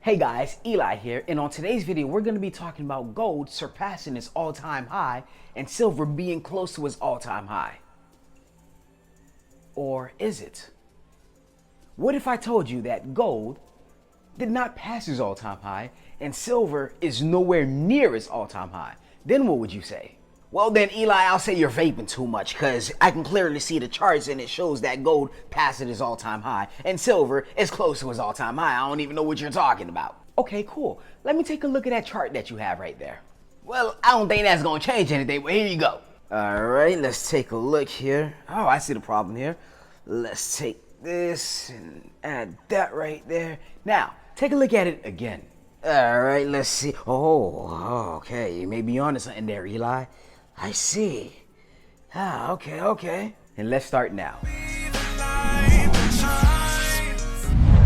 Hey guys, Eli here, and on today's video we're going to be talking about gold surpassing its all-time high and silver being close to its all-time high. Or is it? What if I told you that gold did not pass its all-time high and silver is nowhere near its all-time high? Then what would you say? Well then, Eli, I'll say you're vaping too much, because I can clearly see the charts and it shows that gold passed its all-time high and silver is close to its all-time high. I don't even know what you're talking about. Okay, cool. Let me take a look at that chart that you have right there. Well, I don't think that's going to change anything, but here you go. All right, let's take a look here. Oh, I see the problem here. Let's take this and add that right there. Now, take a look at it again. All right, let's see. Oh, okay. You may be onto something there, Eli. I see. Okay. And let's start now.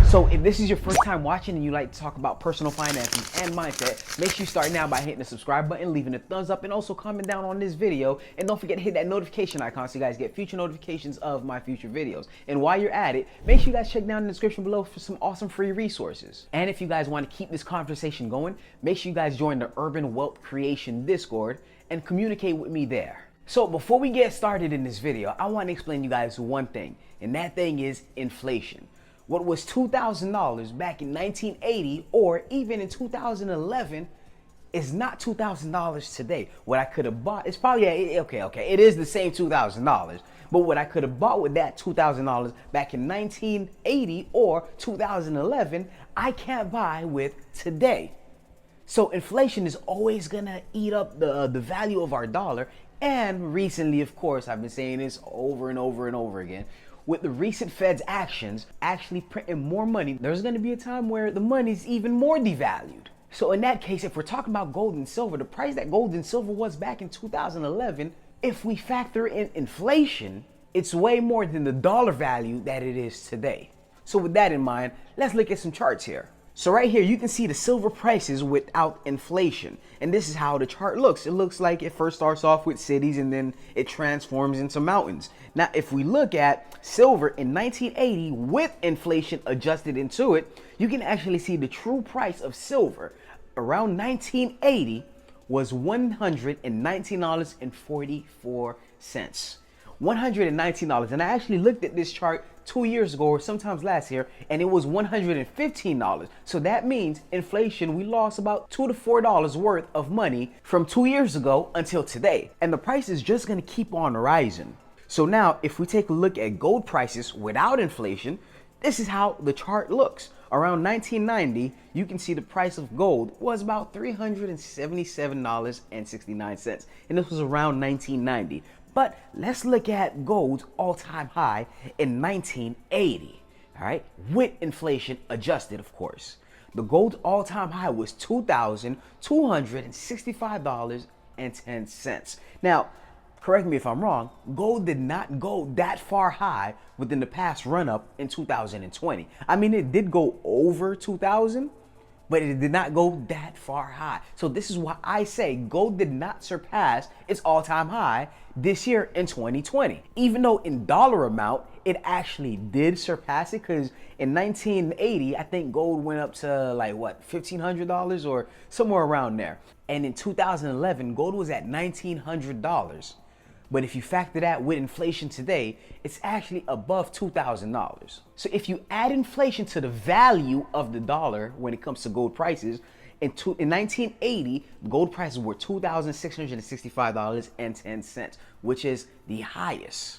So if this is your first time watching and you like to talk about personal finances and mindset, make sure you start now by hitting the subscribe button, leaving a thumbs up, and also comment down on this video. And don't forget to hit that notification icon so you guys get future notifications of my future videos. And while you're at it, make sure you guys check down in the description below for some awesome free resources. And if you guys want to keep this conversation going, make sure you guys join the Urban Wealth Creation Discord and communicate with me there. So before we get started in this video, I want to explain to you guys one thing, and that thing is inflation. What was $2,000 back in 1980 or even in 2011 is not $2,000 today. What I could have bought is probably, okay, it is the same $2,000, but what I could have bought with that $2,000 back in 1980 or 2011, I can't buy with today. So inflation is always gonna eat up the value of our dollar. And recently, of course, I've been saying this over and over again, with the recent Fed's actions actually printing more money, there's gonna be a time where the money's even more devalued. So in that case, if we're talking about gold and silver, the price that gold and silver was back in 2011, if we factor in inflation, it's way more than the dollar value that it is today. So with that in mind, let's look at some charts here. So right here, you can see the silver prices without inflation. And this is how the chart looks. It looks like it first starts off with cities and then it transforms into mountains. Now, if we look at silver in 1980 with inflation adjusted into it, you can actually see the true price of silver around 1980 was $119.44. $119. And I actually looked at this chart 2 years ago or sometimes last year, and it was $115. So that means inflation, we lost about $2 to $4 worth of money from 2 years ago until today. And the price is just going to keep on rising. So now if we take a look at gold prices without inflation, this is how the chart looks. Around 1990, you can see the price of gold was about $377.69. And this was around 1990. But let's look at gold's all-time high in 1980, all right? With inflation adjusted, of course. The gold all-time high was $2,265.10. Now, correct me if I'm wrong, gold did not go that far high within the past run-up in 2020. I mean, it did go over 2,000, but it did not go that far high. So this is why I say gold did not surpass its all-time high this year in 2020. Even though in dollar amount, it actually did surpass it, because in 1980, I think gold went up to like what, $1,500 or somewhere around there. And in 2011, gold was at $1,900. But if you factor that with inflation today, it's actually above $2,000. So if you add inflation to the value of the dollar when it comes to gold prices, in 1980, gold prices were $2,665.10, which is the highest.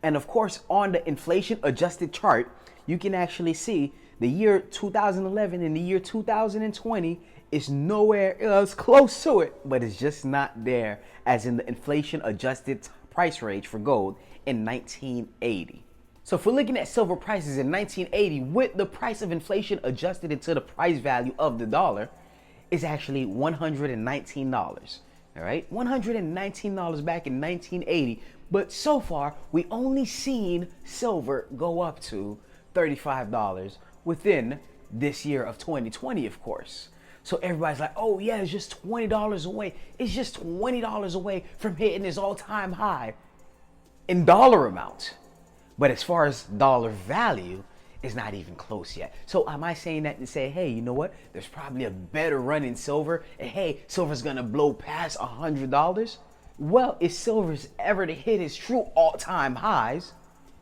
And of course, on the inflation adjusted chart, you can actually see the year 2011 and the year 2020 is nowhere else close to it, but it's just not there as in the inflation adjusted price range for gold in 1980. So if we're looking at silver prices in 1980 with the price of inflation adjusted into the price value of the dollar, is actually $119. All right, $119 back in 1980. But so far, we only seen silver go up to $35 within this year of 2020, of course. So everybody's like, oh yeah, it's just $20 away. It's just $20 away from hitting its all-time high in dollar amount. But as far as dollar value, is not even close yet. So am I saying that to say, hey, you know what? There's probably a better run in silver, and hey, silver's gonna blow past $100? Well, if silver's ever to hit its true all-time highs,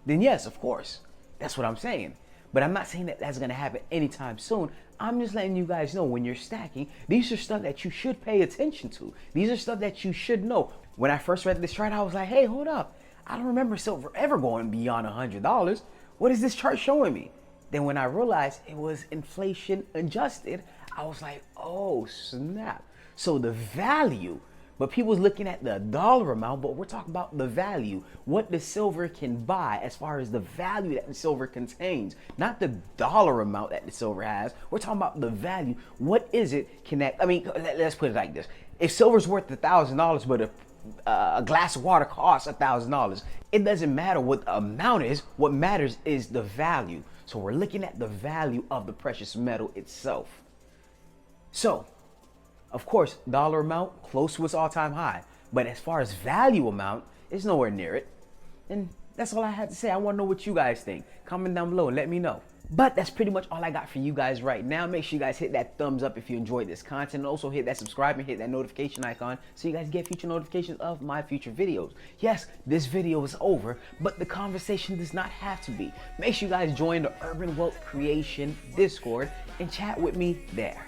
then yes, of course. That's what I'm saying. But I'm not saying that that's gonna happen anytime soon. I'm just letting you guys know when you're stacking, these are stuff that you should pay attention to. These are stuff that you should know. When I first read this chart, I was like, hey, hold up. I don't remember silver ever going beyond $100. What is this chart showing me? Then when I realized it was inflation adjusted, I was like, oh snap. So the value, but people's looking at the dollar amount, but we're talking about the value, what the silver can buy as far as the value that the silver contains, not the dollar amount that the silver has. We're talking about the value. What is it connect? I mean, let's put it like this. If silver's worth $1,000, but a glass of water costs $1,000, it doesn't matter what the amount is. What matters is the value. So we're looking at the value of the precious metal itself. So, of course, dollar amount close to its all-time high, but as far as value amount, it's nowhere near it. And that's all I had to say. I want to know what you guys think. Comment down below and let me know. But that's pretty much all I got for you guys right now. Make sure you guys hit that thumbs up if you enjoyed this content. And also hit that subscribe and hit that notification icon so you guys get future notifications of my future videos. Yes, this video is over, but the conversation does not have to be. Make sure you guys join the Urban Wealth Creation Discord and chat with me there.